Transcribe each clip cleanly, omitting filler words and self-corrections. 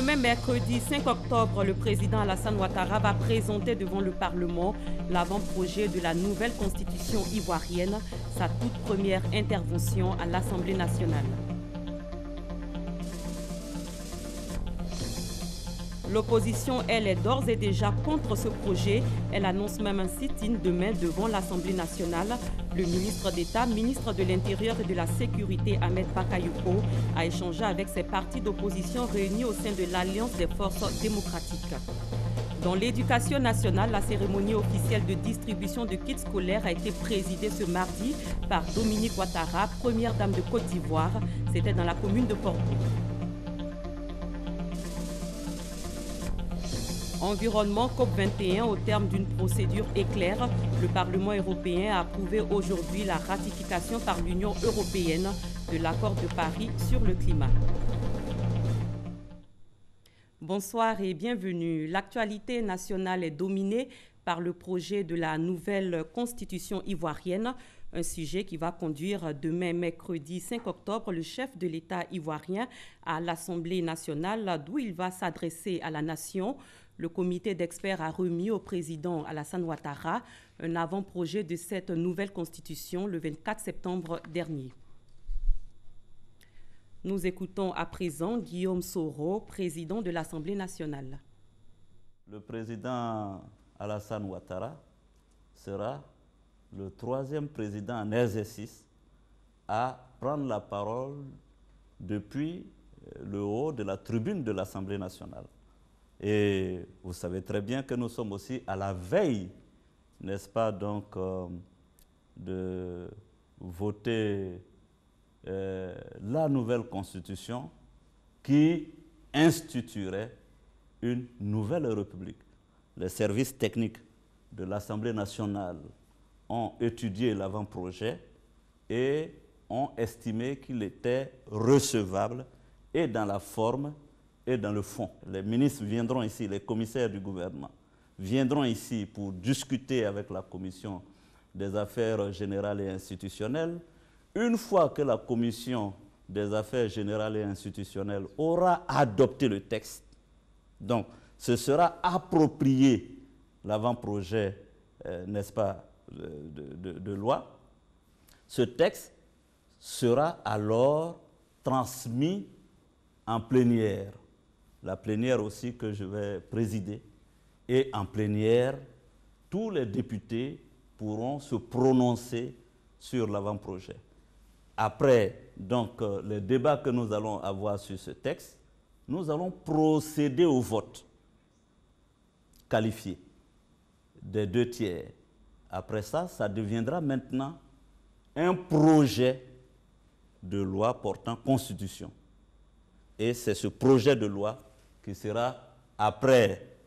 Demain, mercredi 5 octobre, le président Alassane Ouattara va présenter devant le Parlement l'avant-projet de la nouvelle constitution ivoirienne, sa toute première intervention à l'Assemblée nationale. L'opposition, elle, est d'ores et déjà contre ce projet. Elle annonce même un sit-in demain devant l'Assemblée nationale. Le ministre d'État, ministre de l'Intérieur et de la Sécurité, Ahmed Bakayoko, a échangé avec ses partis d'opposition réunis au sein de l'Alliance des forces démocratiques. Dans l'éducation nationale, la cérémonie officielle de distribution de kits scolaires a été présidée ce mardi par Dominique Ouattara, première dame de Côte d'Ivoire. C'était dans la commune de Porto. Environnement COP21, au terme d'une procédure éclair, le Parlement européen a approuvé aujourd'hui la ratification par l'Union européenne de l'accord de Paris sur le climat. Bonsoir et bienvenue. L'actualité nationale est dominée par le projet de la nouvelle constitution ivoirienne, un sujet qui va conduire demain, mercredi 5 octobre, le chef de l'État ivoirien à l'Assemblée nationale, d'où il va s'adresser à la nation. Le comité d'experts a remis au président Alassane Ouattara un avant-projet de cette nouvelle constitution le 24 septembre dernier. Nous écoutons à présent Guillaume Soro, président de l'Assemblée nationale. Le président Alassane Ouattara sera le troisième président en exercice à prendre la parole depuis le haut de la tribune de l'Assemblée nationale. Et vous savez très bien que nous sommes aussi à la veille, n'est-ce pas, donc, de voter la nouvelle constitution qui instituerait une nouvelle république. Les services techniques de l'Assemblée nationale ont étudié l'avant-projet et ont estimé qu'il était recevable et dans la forme et dans le fond. Les ministres viendront ici, les commissaires du gouvernement viendront ici pour discuter avec la commission des affaires générales et institutionnelles. Une fois que la commission des affaires générales et institutionnelles aura adopté le texte, donc ce sera approprié l'avant-projet, n'est-ce pas, de loi, ce texte sera alors transmis en plénière. La plénière aussi que je vais présider. Et en plénière, tous les députés pourront se prononcer sur l'avant-projet. Après donc, les débats que nous allons avoir sur ce texte, nous allons procéder au vote qualifié des 2/3. Après ça, ça deviendra maintenant un projet de loi portant constitution. Et c'est ce projet de loi qui sera, après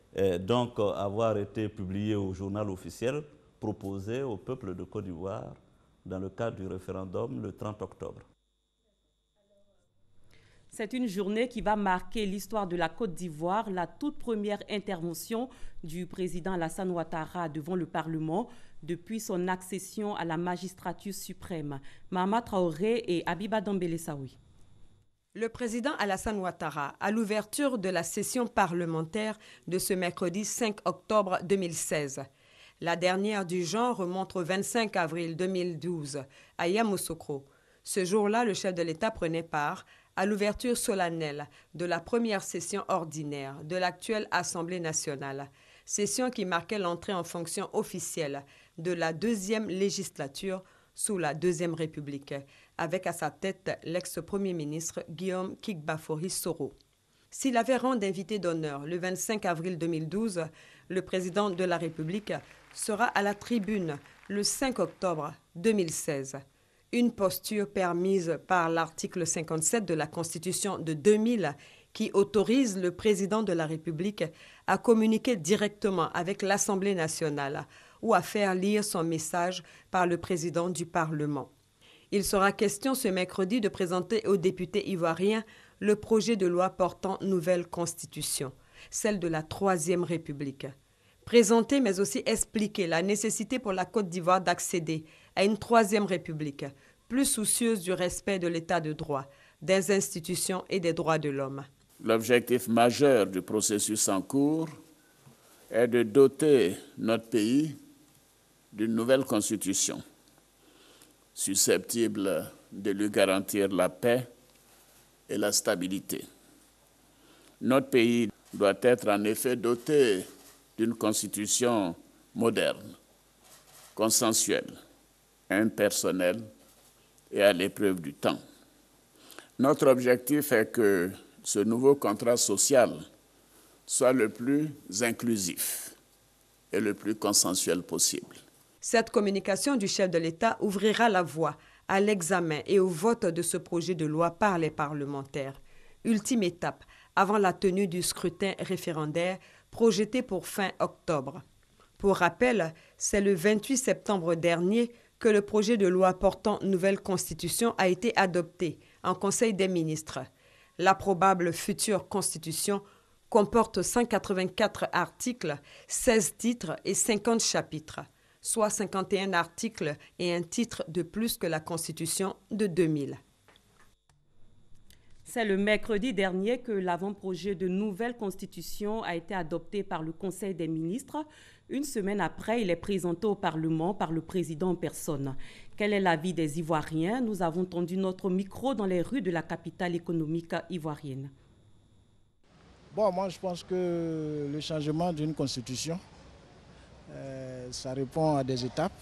donc avoir été publié au journal officiel, proposé au peuple de Côte d'Ivoire dans le cadre du référendum le 30 octobre. C'est une journée qui va marquer l'histoire de la Côte d'Ivoire, la toute première intervention du président Alassane Ouattara devant le Parlement depuis son accession à la magistrature suprême. Mahama Traoré et Abiba Dambélé Saoui. Le président Alassane Ouattara, à l'ouverture de la session parlementaire de ce mercredi 5 octobre 2016. La dernière du genre remonte au 25 avril 2012 à Yamoussoukro. Ce jour-là, le chef de l'État prenait part à l'ouverture solennelle de la première session ordinaire de l'actuelle Assemblée nationale, session qui marquait l'entrée en fonction officielle de la deuxième législature sous la Deuxième République, avec à sa tête l'ex-premier ministre Guillaume Kigbafori Soro. S'il avait rang d'invité d'honneur le 25 avril 2012, le président de la République sera à la tribune le 5 octobre 2016. Une posture permise par l'article 57 de la Constitution de 2000 qui autorise le président de la République à communiquer directement avec l'Assemblée nationale ou à faire lire son message par le président du Parlement. Il sera question ce mercredi de présenter aux députés ivoiriens le projet de loi portant nouvelle constitution, celle de la Troisième République. Présenter mais aussi expliquer la nécessité pour la Côte d'Ivoire d'accéder à une Troisième République, plus soucieuse du respect de l'état de droit, des institutions et des droits de l'homme. L'objectif majeur du processus en cours est de doter notre pays d'une nouvelle constitution susceptible de lui garantir la paix et la stabilité. Notre pays doit être en effet doté d'une constitution moderne, consensuelle, impersonnelle et à l'épreuve du temps. Notre objectif est que ce nouveau contrat social soit le plus inclusif et le plus consensuel possible. Cette communication du chef de l'État ouvrira la voie à l'examen et au vote de ce projet de loi par les parlementaires. Ultime étape avant la tenue du scrutin référendaire projeté pour fin octobre. Pour rappel, c'est le 28 septembre dernier que le projet de loi portant nouvelle constitution a été adopté en Conseil des ministres. La probable future constitution comporte 184 articles, 16 titres et 50 chapitres, soit 51 articles et un titre de plus que la Constitution de 2000. C'est le mercredi dernier que l'avant-projet de nouvelle constitution a été adopté par le Conseil des ministres. Une semaine après, il est présenté au Parlement par le président en personne. Quel est l'avis des Ivoiriens? Nous avons tendu notre micro dans les rues de la capitale économique ivoirienne. Bon, moi je pense que le changement d'une constitution, ça répond à des étapes.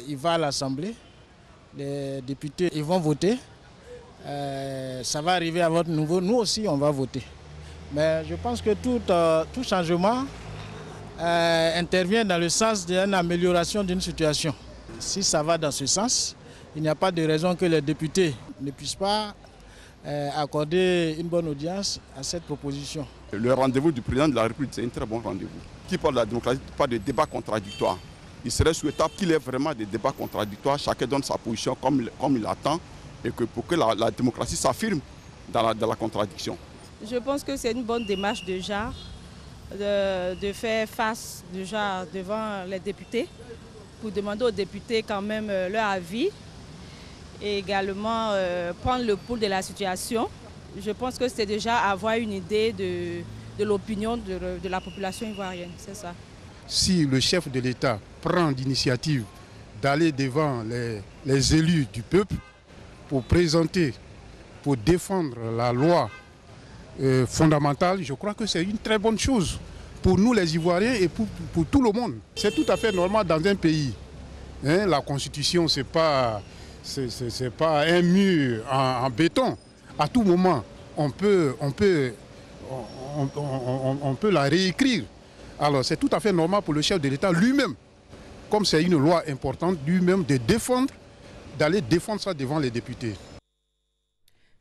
Il va à l'Assemblée, les députés ils vont voter. Ça va arriver à votre niveau, nous aussi on va voter. Mais je pense que tout changement intervient dans le sens d'une amélioration d'une situation. Si ça va dans ce sens, il n'y a pas de raison que les députés ne puissent pas accorder une bonne audience à cette proposition. Le rendez-vous du président de la République, c'est un très bon rendez-vous. Qui parle de la démocratie, pas de débats contradictoires. Il serait souhaitable qu'il y ait vraiment des débats contradictoires, chacun donne sa position comme il attend, et que pour que la démocratie s'affirme dans la contradiction. Je pense que c'est une bonne démarche déjà de faire face déjà devant les députés pour demander aux députés quand même leur avis et également prendre le pouls de la situation. Je pense que c'est déjà avoir une idée de l'opinion de la population ivoirienne, c'est ça. Si le chef de l'État prend l'initiative d'aller devant les élus du peuple pour présenter, pour défendre la loi fondamentale, je crois que c'est une très bonne chose pour nous les Ivoiriens et pour tout le monde. C'est tout à fait normal dans un pays. La Constitution, c'est pas un mur en béton. À tout moment, on peut la réécrire. Alors c'est tout à fait normal pour le chef de l'État lui-même, comme c'est une loi importante, lui-même d'aller défendre ça devant les députés.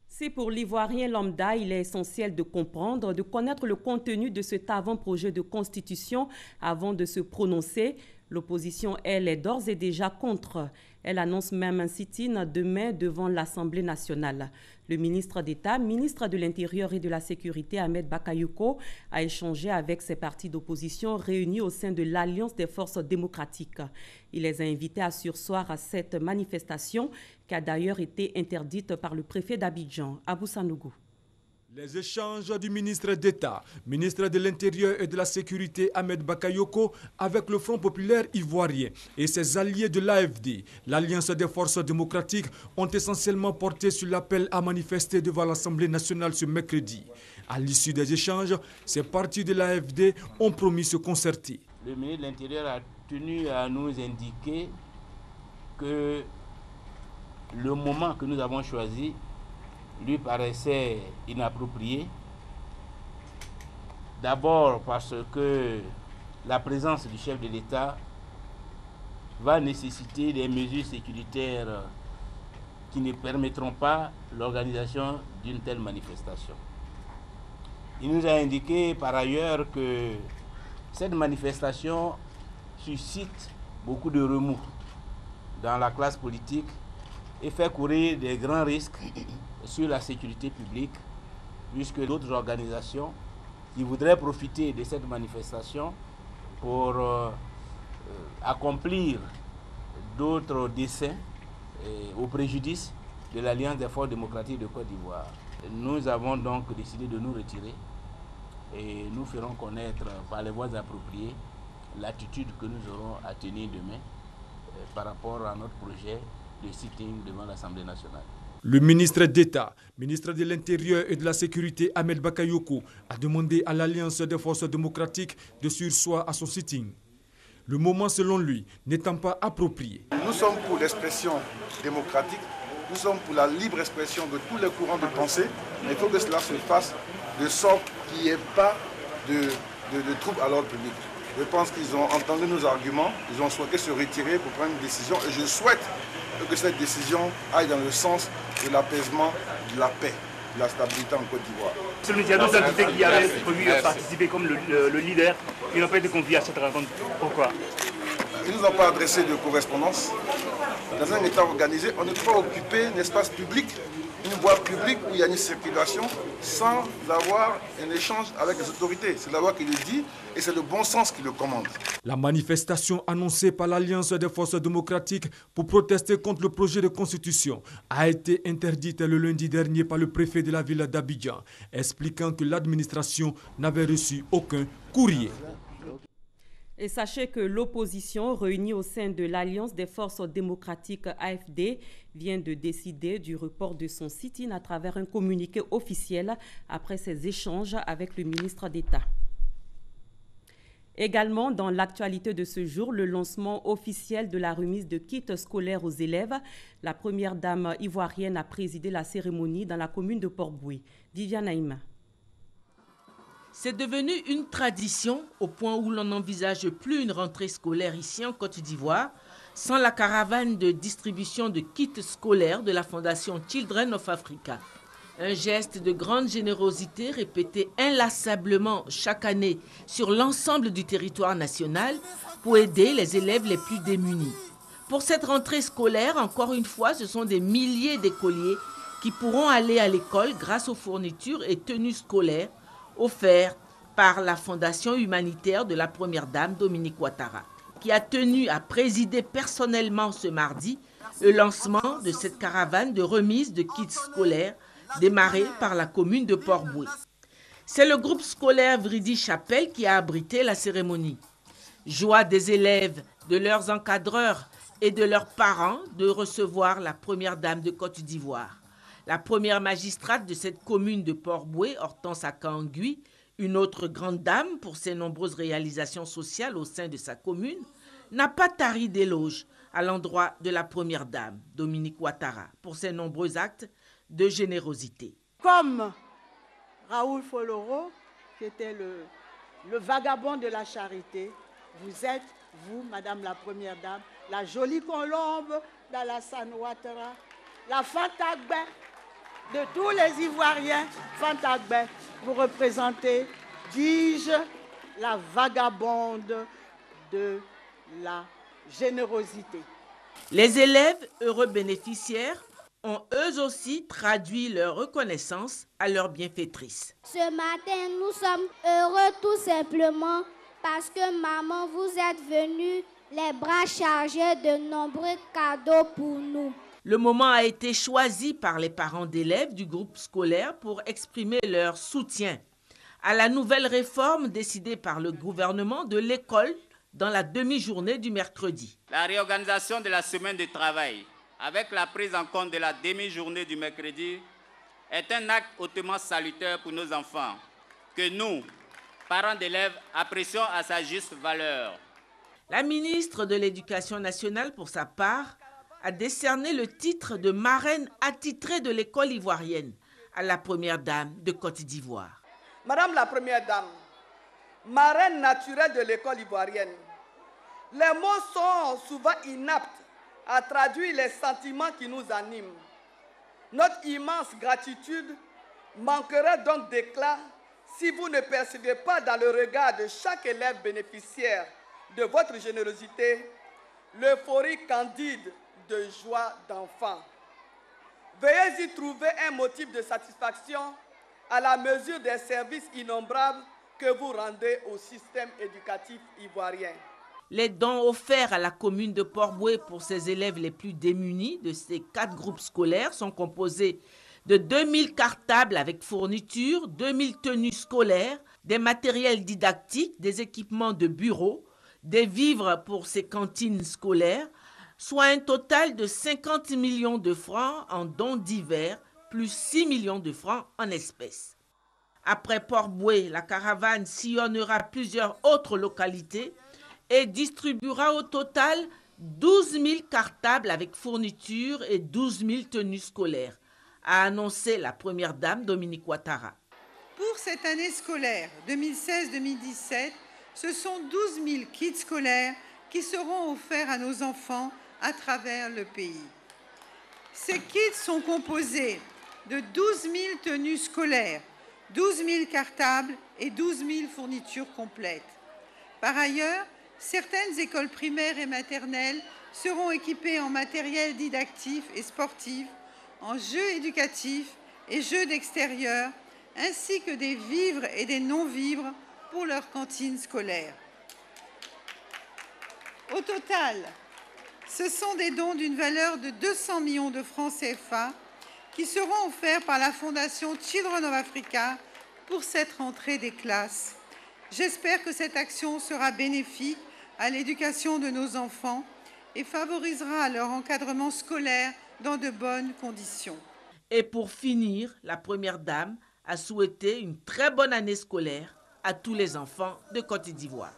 Si pour l'Ivoirien lambda, il est essentiel de comprendre, de connaître le contenu de cet avant-projet de constitution avant de se prononcer, l'opposition, elle, est d'ores et déjà contre. Elle annonce même un sit-in demain devant l'Assemblée nationale. Le ministre d'État, ministre de l'Intérieur et de la Sécurité, Ahmed Bakayoko, a échangé avec ses partis d'opposition réunis au sein de l'Alliance des forces démocratiques. Il les a invités à surseoir à cette manifestation qui a d'ailleurs été interdite par le préfet d'Abidjan, Abou Sanougou. Les échanges du ministre d'État, ministre de l'Intérieur et de la Sécurité Ahmed Bakayoko avec le Front populaire ivoirien et ses alliés de l'AFD, l'Alliance des forces démocratiques, ont essentiellement porté sur l'appel à manifester devant l'Assemblée nationale ce mercredi. À l'issue des échanges, ces partis de l'AFD ont promis se concerter. Le ministre de l'Intérieur a tenu à nous indiquer que le moment que nous avons choisi lui paraissait inapproprié. D'abord parce que la présence du chef de l'État va nécessiter des mesures sécuritaires qui ne permettront pas l'organisation d'une telle manifestation. Il nous a indiqué par ailleurs que cette manifestation suscite beaucoup de remous dans la classe politique et fait courir des grands risques sur la sécurité publique, puisque d'autres organisations qui voudraient profiter de cette manifestation pour accomplir d'autres desseins au préjudice de l'Alliance des forces démocratiques de Côte d'Ivoire. Nous avons donc décidé de nous retirer et nous ferons connaître par les voies appropriées l'attitude que nous aurons à tenir demain par rapport à notre projet de sitting devant l'Assemblée nationale. Le ministre d'État, ministre de l'Intérieur et de la Sécurité, Ahmed Bakayoko, a demandé à l'Alliance des forces démocratiques de surseoir à son sitting. Le moment, selon lui, n'étant pas approprié. Nous sommes pour l'expression démocratique, nous sommes pour la libre expression de tous les courants de pensée, mais il faut que cela se fasse de sorte qu'il n'y ait pas de troubles à l'ordre public. Je pense qu'ils ont entendu nos arguments, ils ont souhaité se retirer pour prendre une décision et je souhaite que cette décision aille dans le sens de l'apaisement, de la paix, de la stabilité en Côte d'Ivoire. Celui qui a d'autres entités qui avaient prévu participer comme le leader, il n'a pas été convié à cette rencontre. Pourquoi? Ils ne nous ont pas adressé de correspondance. Dans un État organisé, on ne peut pas occuper un espace public, une voie publique où il y a une circulation sans avoir un échange avec les autorités. C'est la loi qui le dit et c'est le bon sens qui le commande. La manifestation annoncée par l'Alliance des forces démocratiques pour protester contre le projet de constitution a été interdite le lundi dernier par le préfet de la ville d'Abidjan, expliquant que l'administration n'avait reçu aucun courrier. Et sachez que l'opposition réunie au sein de l'Alliance des forces démocratiques AFD vient de décider du report de son sit-in à travers un communiqué officiel après ses échanges avec le ministre d'État. Également, dans l'actualité de ce jour, le lancement officiel de la remise de kits scolaires aux élèves. La première dame ivoirienne a présidé la cérémonie dans la commune de Port-Boué. Viviane Aïma. C'est devenu une tradition au point où l'on n'envisage plus une rentrée scolaire ici en Côte d'Ivoire sans la caravane de distribution de kits scolaires de la Fondation Children of Africa. Un geste de grande générosité répété inlassablement chaque année sur l'ensemble du territoire national pour aider les élèves les plus démunis. Pour cette rentrée scolaire, encore une fois, ce sont des milliers d'écoliers qui pourront aller à l'école grâce aux fournitures et tenues scolaires offertes par la Fondation humanitaire de la Première Dame Dominique Ouattara, qui a tenu à présider personnellement ce mardi le lancement de cette caravane de remise de kits scolaires démarrée par la commune de Port-Boué. C'est le groupe scolaire Vridi Chapelle qui a abrité la cérémonie. Joie des élèves, de leurs encadreurs et de leurs parents de recevoir la Première Dame de Côte d'Ivoire. La première magistrate de cette commune de Port-Boué, Hortense Akangui, une autre grande dame pour ses nombreuses réalisations sociales au sein de sa commune, n'a pas tari d'éloges à l'endroit de la Première Dame, Dominique Ouattara, pour ses nombreux actes de générosité. Comme Raoul Foloro, qui était le vagabond de la charité, vous êtes, vous, Madame la Première Dame, la jolie colombe d'Alassane Ouattara, la Fantagbe de tous les Ivoiriens. Fantagbe, vous représentez, dis-je, la vagabonde de la générosité. Les élèves heureux bénéficiaires ont eux aussi traduit leur reconnaissance à leur bienfaitrice. Ce matin, nous sommes heureux tout simplement parce que maman, vous êtes venue les bras chargés de nombreux cadeaux pour nous. Le moment a été choisi par les parents d'élèves du groupe scolaire pour exprimer leur soutien à la nouvelle réforme décidée par le gouvernement de l'école dans la demi-journée du mercredi. La réorganisation de la semaine de travail avec la prise en compte de la demi-journée du mercredi est un acte hautement salutaire pour nos enfants que nous, parents d'élèves, apprécions à sa juste valeur. La ministre de l'Éducation nationale, pour sa part, a décerné le titre de marraine attitrée de l'école ivoirienne à la Première Dame de Côte d'Ivoire. Madame la Première Dame, marraine naturelle de l'école ivoirienne, les mots sont souvent inaptes à traduire les sentiments qui nous animent. Notre immense gratitude manquerait donc d'éclat si vous ne percevez pas dans le regard de chaque élève bénéficiaire de votre générosité l'euphorie candide de joie d'enfant. Veuillez y trouver un motif de satisfaction à la mesure des services innombrables que vous rendez au système éducatif ivoirien. Les dons offerts à la commune de Port-Boué pour ses élèves les plus démunis de ces 4 groupes scolaires sont composés de 2000 cartables avec fourniture, 2000 tenues scolaires, des matériels didactiques, des équipements de bureau, des vivres pour ces cantines scolaires, soit un total de 50 millions de francs en dons divers, plus 6 millions de francs en espèces. Après Port-Boué, la caravane sillonnera plusieurs autres localités et distribuera au total 12 000 cartables avec fourniture et 12 000 tenues scolaires, a annoncé la première dame Dominique Ouattara. Pour cette année scolaire 2016-2017, ce sont 12 000 kits scolaires qui seront offerts à nos enfants à travers le pays. Ces kits sont composés de 12 000 tenues scolaires, 12 000 cartables et 12 000 fournitures complètes. Par ailleurs, certaines écoles primaires et maternelles seront équipées en matériel didactif et sportif, en jeux éducatifs et jeux d'extérieur, ainsi que des vivres et des non-vivres pour leur cantine scolaire. Au total, ce sont des dons d'une valeur de 200 millions de francs CFA qui seront offerts par la Fondation Children of Africa pour cette rentrée des classes. J'espère que cette action sera bénéfique à l'éducation de nos enfants et favorisera leur encadrement scolaire dans de bonnes conditions. Et pour finir, la première dame a souhaité une très bonne année scolaire à tous les enfants de Côte d'Ivoire.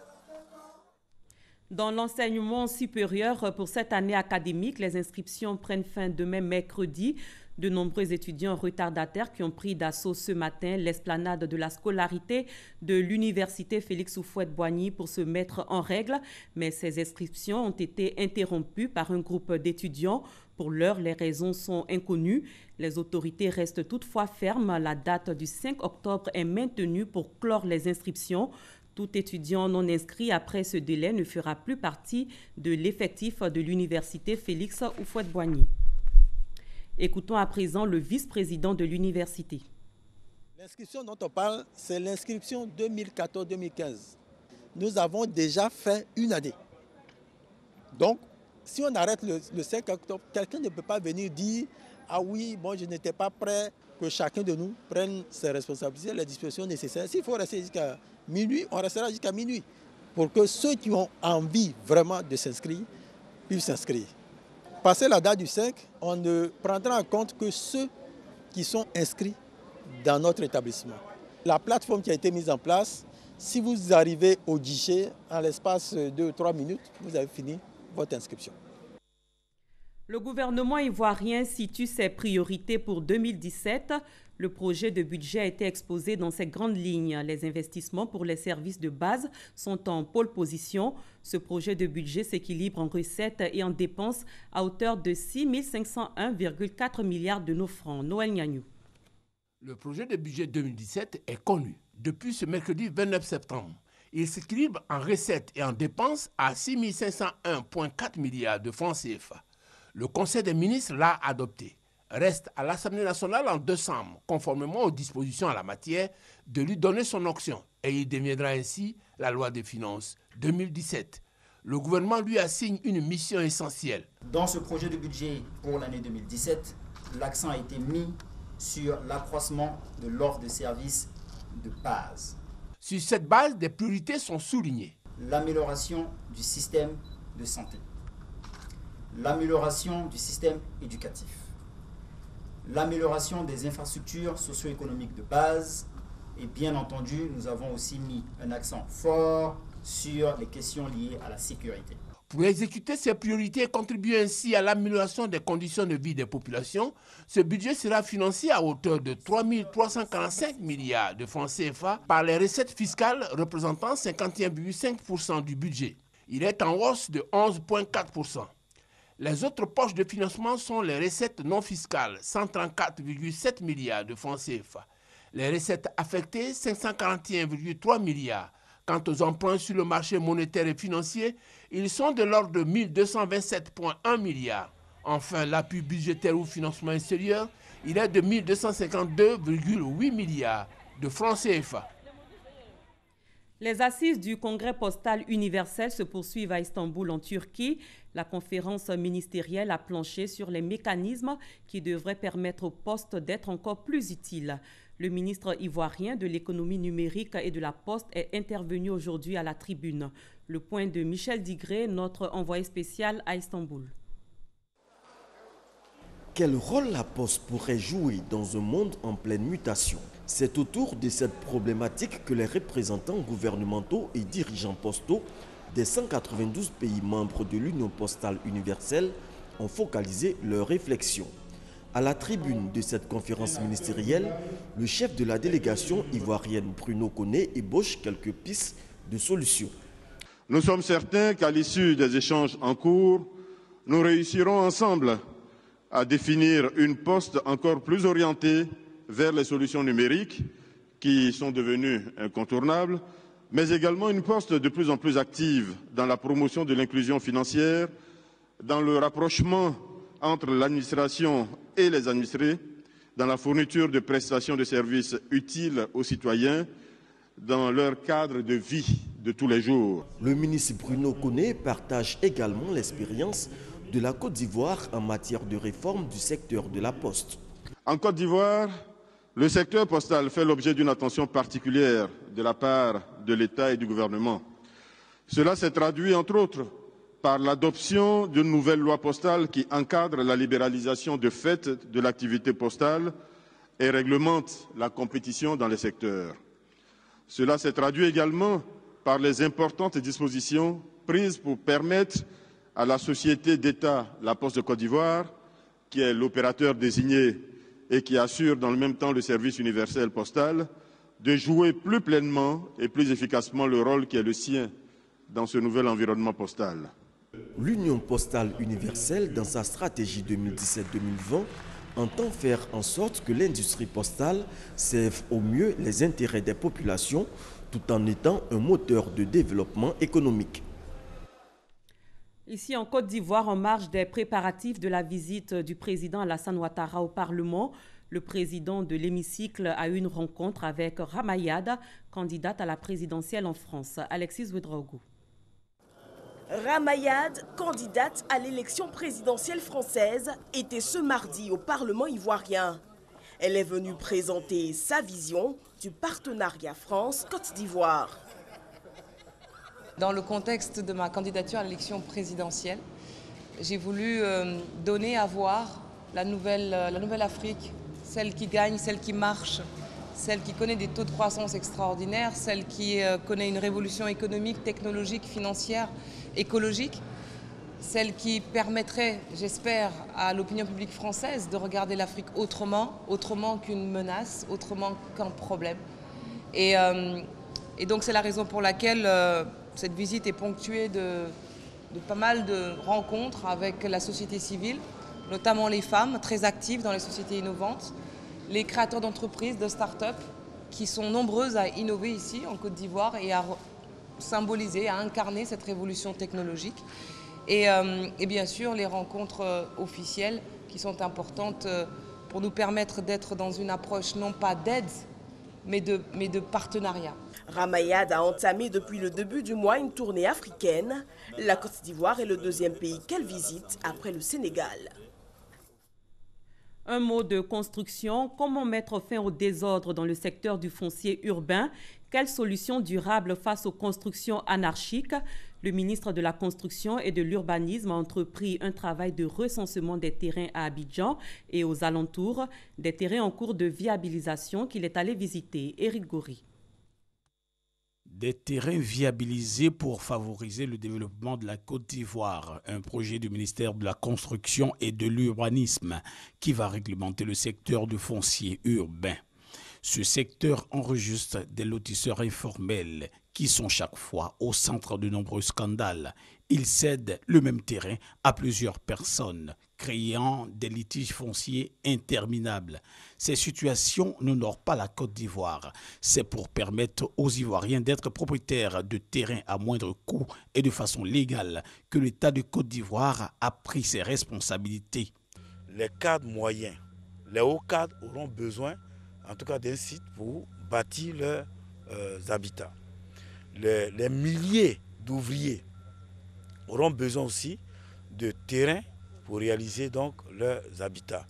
Dans l'enseignement supérieur pour cette année académique, les inscriptions prennent fin demain mercredi. De nombreux étudiants retardataires qui ont pris d'assaut ce matin l'esplanade de la scolarité de l'université Félix Houphouët-Boigny pour se mettre en règle. Mais ces inscriptions ont été interrompues par un groupe d'étudiants. Pour l'heure, les raisons sont inconnues. Les autorités restent toutefois fermes. La date du 5 octobre est maintenue pour clore les inscriptions. Tout étudiant non inscrit après ce délai ne fera plus partie de l'effectif de l'université Félix Houphouët-Boigny. Écoutons à présent le vice-président de l'université. L'inscription dont on parle, c'est l'inscription 2014-2015. Nous avons déjà fait une année. Donc, si on arrête le 5 octobre, quelqu'un ne peut pas venir dire « Ah oui, bon, je n'étais pas prêt », que chacun de nous prenne ses responsabilités, les dispositions nécessaires. S'il faut rester jusqu'à minuit, on restera jusqu'à minuit pour que ceux qui ont envie vraiment de s'inscrire puissent s'inscrire. Passé la date du 5, on ne prendra en compte que ceux qui sont inscrits dans notre établissement. La plateforme qui a été mise en place, si vous arrivez au guichet, en l'espace de 2 ou 3 minutes, vous avez fini votre inscription. Le gouvernement ivoirien situe ses priorités pour 2017. Le projet de budget a été exposé dans ses grandes lignes. Les investissements pour les services de base sont en pole position. Ce projet de budget s'équilibre en recettes et en dépenses à hauteur de 6 501,4 milliards de nos francs. Noël Niagnou. Le projet de budget 2017 est connu depuis ce mercredi 29 septembre. Il s'équilibre en recettes et en dépenses à 6 501,4 milliards de francs CFA. Le Conseil des ministres l'a adopté. Reste à l'Assemblée nationale en décembre, conformément aux dispositions en la matière, de lui donner son onction et il deviendra ainsi la loi des finances 2017. Le gouvernement lui assigne une mission essentielle. Dans ce projet de budget pour l'année 2017, l'accent a été mis sur l'accroissement de l'offre de services de base. Sur cette base, des priorités sont soulignées. L'amélioration du système de santé, l'amélioration du système éducatif, l'amélioration des infrastructures socio-économiques de base et bien entendu, nous avons aussi mis un accent fort sur les questions liées à la sécurité. Pour exécuter ces priorités et contribuer ainsi à l'amélioration des conditions de vie des populations, ce budget sera financé à hauteur de 3 345 milliards de francs CFA par les recettes fiscales représentant 51,5% du budget. Il est en hausse de 11,4%. Les autres poches de financement sont les recettes non fiscales, 134,7 milliards de francs CFA. Les recettes affectées, 541,3 milliards. Quant aux emprunts sur le marché monétaire et financier, ils sont de l'ordre de 1227,1 milliards. Enfin, l'appui budgétaire ou financement extérieur, il est de 1252,8 milliards de francs CFA. Les assises du Congrès postal universel se poursuivent à Istanbul, en Turquie. La conférence ministérielle a planché sur les mécanismes qui devraient permettre aux postes d'être encore plus utiles. Le ministre ivoirien de l'économie numérique et de la Poste est intervenu aujourd'hui à la tribune. Le point de Michel Digré, notre envoyé spécial à Istanbul. Quel rôle la Poste pourrait jouer dans un monde en pleine mutation? C'est autour de cette problématique que les représentants gouvernementaux et dirigeants postaux des 192 pays membres de l'Union postale universelle ont focalisé leurs réflexions. À la tribune de cette conférence ministérielle, le chef de la délégation ivoirienne Bruno Koné ébauche quelques pistes de solutions. Nous sommes certains qu'à l'issue des échanges en cours, nous réussirons ensemble à définir une poste encore plus orientée vers les solutions numériques qui sont devenues incontournables, mais également une poste de plus en plus active dans la promotion de l'inclusion financière, dans le rapprochement entre l'administration et les administrés, dans la fourniture de prestations de services utiles aux citoyens, dans leur cadre de vie de tous les jours. Le ministre Bruno Koné partage également l'expérience de la Côte d'Ivoire en matière de réforme du secteur de la poste. En Côte d'Ivoire, le secteur postal fait l'objet d'une attention particulière de la part de l'État et du gouvernement. Cela s'est traduit, entre autres, par l'adoption d'une nouvelle loi postale qui encadre la libéralisation de fait de l'activité postale et réglemente la compétition dans les secteurs. Cela s'est traduit également par les importantes dispositions prises pour permettre à la société d'État, la Poste de Côte d'Ivoire, qui est l'opérateur désigné et qui assure dans le même temps le service universel postal, de jouer plus pleinement et plus efficacement le rôle qui est le sien dans ce nouvel environnement postal. L'Union postale universelle, dans sa stratégie 2017-2020, entend faire en sorte que l'industrie postale serve au mieux les intérêts des populations tout en étant un moteur de développement économique. Ici en Côte d'Ivoire, en marge des préparatifs de la visite du président Alassane Ouattara au Parlement, le président de l'hémicycle a eu une rencontre avec Ramayad, candidate à la présidentielle en France. Alexis Ouedraogo. Ramayad, candidate à l'élection présidentielle française, était ce mardi au Parlement ivoirien. Elle est venue présenter sa vision du partenariat France-Côte d'Ivoire. Dans le contexte de ma candidature à l'élection présidentielle, j'ai voulu donner à voir la nouvelle Afrique, celle qui gagne, celle qui marche, celle qui connaît des taux de croissance extraordinaires, celle qui connaît une révolution économique, technologique, financière, écologique, celle qui permettrait, j'espère, à l'opinion publique française de regarder l'Afrique autrement qu'une menace, autrement qu'un problème. Et donc c'est la raison pour laquelle cette visite est ponctuée de pas mal de rencontres avec la société civile, notamment les femmes très actives dans les sociétés innovantes, les créateurs d'entreprises, de start-up, qui sont nombreuses à innover ici en Côte d'Ivoire et à symboliser, à incarner cette révolution technologique. Et bien sûr, les rencontres officielles qui sont importantes pour nous permettre d'être dans une approche non pas d'aide, mais de partenariat. Ramayad a entamé depuis le début du mois une tournée africaine. La Côte d'Ivoire est le deuxième pays qu'elle visite après le Sénégal. Un mot de construction. Comment mettre fin au désordre dans le secteur du foncier urbain? Quelles solutions durables face aux constructions anarchiques? Le ministre de la Construction et de l'Urbanisme a entrepris un travail de recensement des terrains à Abidjan et aux alentours, des terrains en cours de viabilisation qu'il est allé visiter. Éric Goury. Des terrains viabilisés pour favoriser le développement de la Côte d'Ivoire, un projet du ministère de la Construction et de l'Urbanisme qui va réglementer le secteur du foncier urbain. Ce secteur enregistre des lotisseurs informels qui sont chaque fois au centre de nombreux scandales. Ils cèdent le même terrain à plusieurs personnes, créant des litiges fonciers interminables. Ces situations n'honorent pas la Côte d'Ivoire. C'est pour permettre aux Ivoiriens d'être propriétaires de terrains à moindre coût et de façon légale que l'État de Côte d'Ivoire a pris ses responsabilités. Les cadres moyens, les hauts cadres auront besoin en tout cas d'un site pour bâtir leurs habitats. les milliers d'ouvriers auront besoin aussi de terrain pour réaliser donc leurs habitats.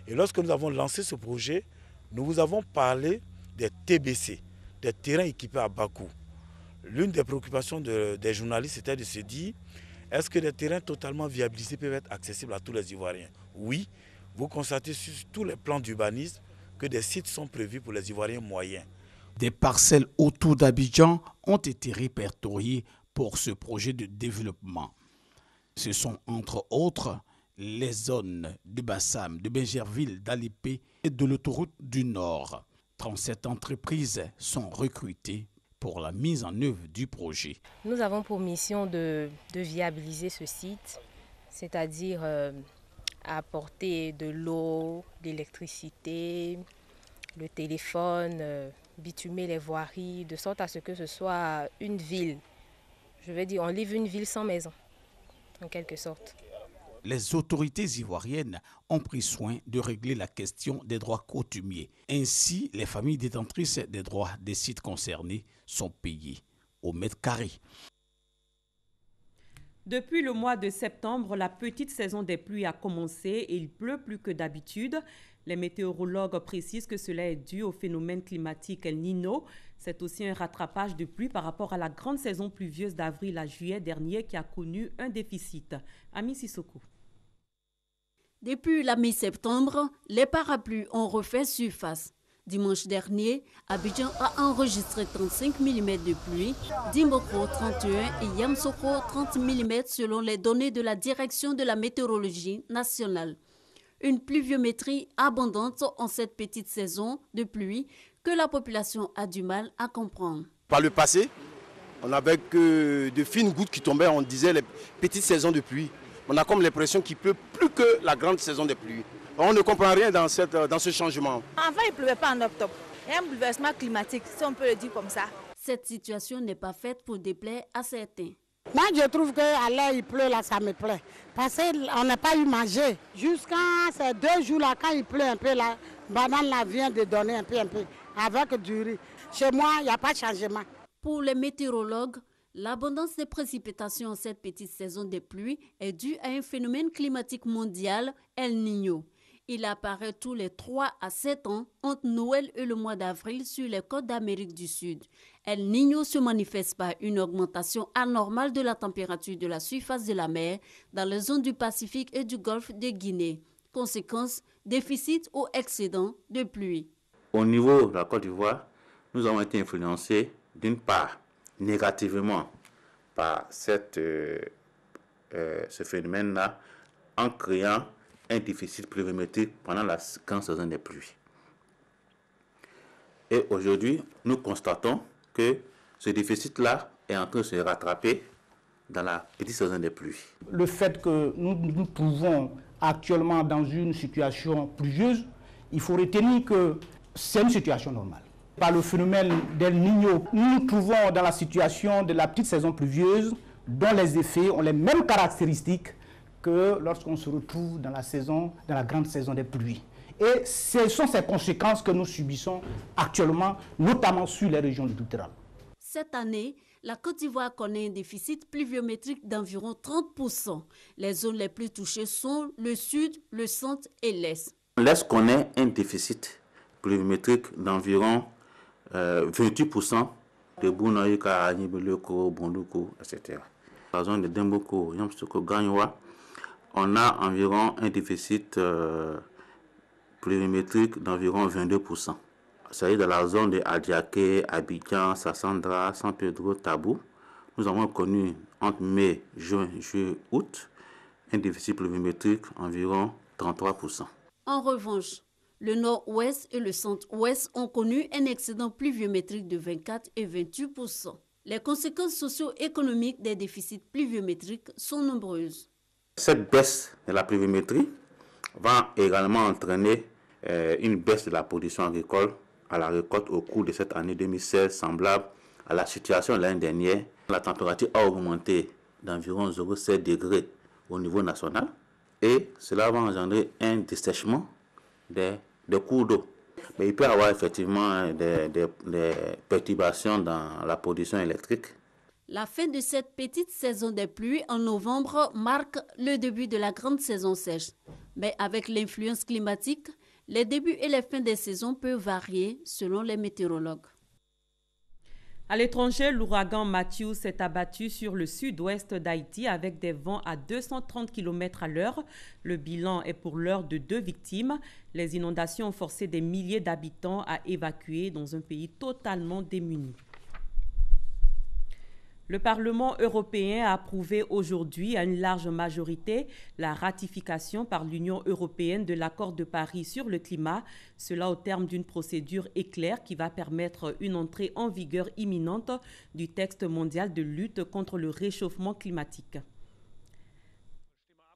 Et lorsque nous avons lancé ce projet, nous vous avons parlé des TBC, des terrains équipés à bas coût. L'une des préoccupations des journalistes était de se dire, est-ce que des terrains totalement viabilisés peuvent être accessibles à tous les Ivoiriens? Oui, vous constatez sur tous les plans d'urbanisme que des sites sont prévus pour les Ivoiriens moyens. Des parcelles autour d'Abidjan ont été répertoriées pour ce projet de développement. Ce sont entre autres les zones de Bassam, de Benjerville, d'Alipé et de l'autoroute du Nord. 37 entreprises sont recrutées pour la mise en œuvre du projet. Nous avons pour mission de viabiliser ce site, c'est-à-dire apporter de l'eau, de l'électricité, le téléphone, bitumer les voiries, de sorte à ce que ce soit une ville. Je veux dire, on livre une ville sans maison, en quelque sorte. Les autorités ivoiriennes ont pris soin de régler la question des droits coutumiers. Ainsi, les familles détentrices des droits des sites concernés sont payées au mètre carré. Depuis le mois de septembre, la petite saison des pluies a commencé et il pleut plus que d'habitude. Les météorologues précisent que cela est dû au phénomène climatique El Niño. C'est aussi un rattrapage de pluie par rapport à la grande saison pluvieuse d'avril à juillet dernier qui a connu un déficit. Ami Sissoko. Depuis la mi-septembre, les parapluies ont refait surface. Dimanche dernier, Abidjan a enregistré 35 mm de pluie, Dimboko 31 et Yamsoko 30 mm selon les données de la Direction de la météorologie nationale. Une pluviométrie abondante en cette petite saison de pluie que la population a du mal à comprendre. Par le passé, on n'avait que de fines gouttes qui tombaient, on disait les petites saisons de pluie. On a comme l'impression qu'il pleut plus que la grande saison de pluie. On ne comprend rien dans ce changement. Avant, il ne pleuvait pas en octobre. Il y a un bouleversement climatique, si on peut le dire comme ça. Cette situation n'est pas faite pour déplaire à certains. Moi, je trouve qu'à l'air, il pleut, là, ça me plaît. Parce qu'on n'a pas eu manger. Jusqu'à ces 2 jours-là, quand il pleut un peu, la banane là, vient de donner un peu, avec du riz. Chez moi, il n'y a pas de changement. Pour les météorologues, l'abondance des précipitations en cette petite saison des pluies est due à un phénomène climatique mondial, El Niño. Il apparaît tous les 3 à 7 ans entre Noël et le mois d'avril sur les côtes d'Amérique du Sud. El Niño se manifeste par une augmentation anormale de la température de la surface de la mer dans les zones du Pacifique et du golfe de Guinée. Conséquence, déficit ou excédent de pluie. Au niveau de la Côte d'Ivoire, nous avons été influencés d'une part négativement par ce phénomène-là en créant un déficit pluviométrique pendant la grande saison des pluies. Et aujourd'hui, nous constatons que ce déficit-là est en train de se rattraper dans la petite saison des pluies. Le fait que nous nous trouvons actuellement dans une situation pluvieuse, il faut retenir que c'est une situation normale. Par le phénomène d'El Niño, nous nous trouvons dans la situation de la petite saison pluvieuse dont les effets ont les mêmes caractéristiques que lorsqu'on se retrouve dans la grande saison des pluies. Et ce sont ces conséquences que nous subissons actuellement, notamment sur les régions littorales. Cette année, la Côte d'Ivoire connaît un déficit pluviométrique d'environ 30%. Les zones les plus touchées sont le sud, le centre et l'est. L'est connaît un déficit pluviométrique d'environ 28% de Bounaïka, Anibeleko, Bonduko, etc. La zone de Demboko, Yamsoko, Gagnoua, on a environ un déficit pluviométrique d'environ 22%. C'est-à-dire dans la zone de Adiaké, Abidjan, Sassandra, San Pedro, Tabou, nous avons connu entre mai, juin, juillet, août, un déficit pluviométrique environ 33%. En revanche, le nord-ouest et le centre-ouest ont connu un excédent pluviométrique de 24 et 28%. Les conséquences socio-économiques des déficits pluviométriques sont nombreuses. Cette baisse de la pluviométrie va également entraîner une baisse de la production agricole à la récolte au cours de cette année 2016, semblable à la situation de l'année dernière. La température a augmenté d'environ 0,7 degrés au niveau national et cela va engendrer un dessèchement des cours d'eau. Mais il peut y avoir effectivement des perturbations dans la production électrique La fin de cette petite saison des pluies en novembre marque le début de la grande saison sèche. Mais avec l'influence climatique, les débuts et les fins des saisons peuvent varier selon les météorologues. À l'étranger, l'ouragan Matthew s'est abattu sur le sud-ouest d'Haïti avec des vents à 230 km à l'heure. Le bilan est pour l'heure de 2 victimes. Les inondations ont forcé des milliers d'habitants à évacuer dans un pays totalement démuni. Le Parlement européen a approuvé aujourd'hui à une large majorité la ratification par l'Union européenne de l'accord de Paris sur le climat, cela au terme d'une procédure éclair qui va permettre une entrée en vigueur imminente du texte mondial de lutte contre le réchauffement climatique.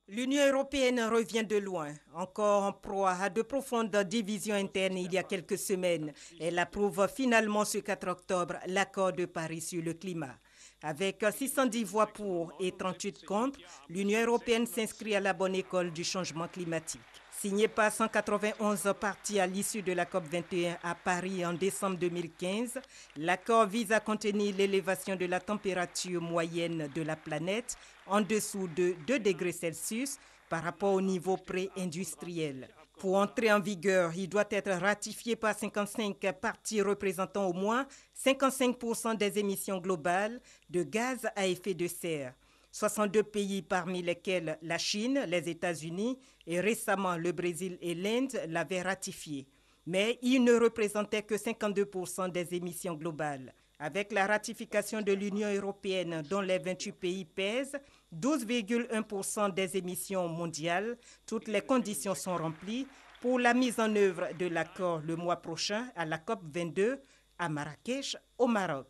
L'Union européenne revient de loin, encore en proie à de profondes divisions internes il y a quelques semaines. Elle approuve finalement ce 4 octobre l'accord de Paris sur le climat. Avec 610 voix pour et 38 contre, l'Union européenne s'inscrit à la bonne école du changement climatique. Signé par 191 parties à l'issue de la COP21 à Paris en décembre 2015, l'accord vise à contenir l'élévation de la température moyenne de la planète en dessous de 2 degrés Celsius par rapport au niveau pré-industriel. Pour entrer en vigueur, il doit être ratifié par 55 parties représentant au moins 55% des émissions globales de gaz à effet de serre. 62 pays parmi lesquels la Chine, les États-Unis et récemment le Brésil et l'Inde l'avaient ratifié. Mais il ne représentait que 52% des émissions globales. Avec la ratification de l'Union européenne dont les 28 pays pèsent 12,1% des émissions mondiales, toutes les conditions sont remplies pour la mise en œuvre de l'accord le mois prochain à la COP22 à Marrakech, au Maroc.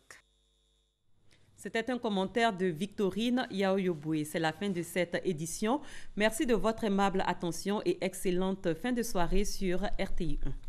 C'était un commentaire de Victorine Yaoyoboué. C'est la fin de cette édition. Merci de votre aimable attention et excellente fin de soirée sur RTI 1.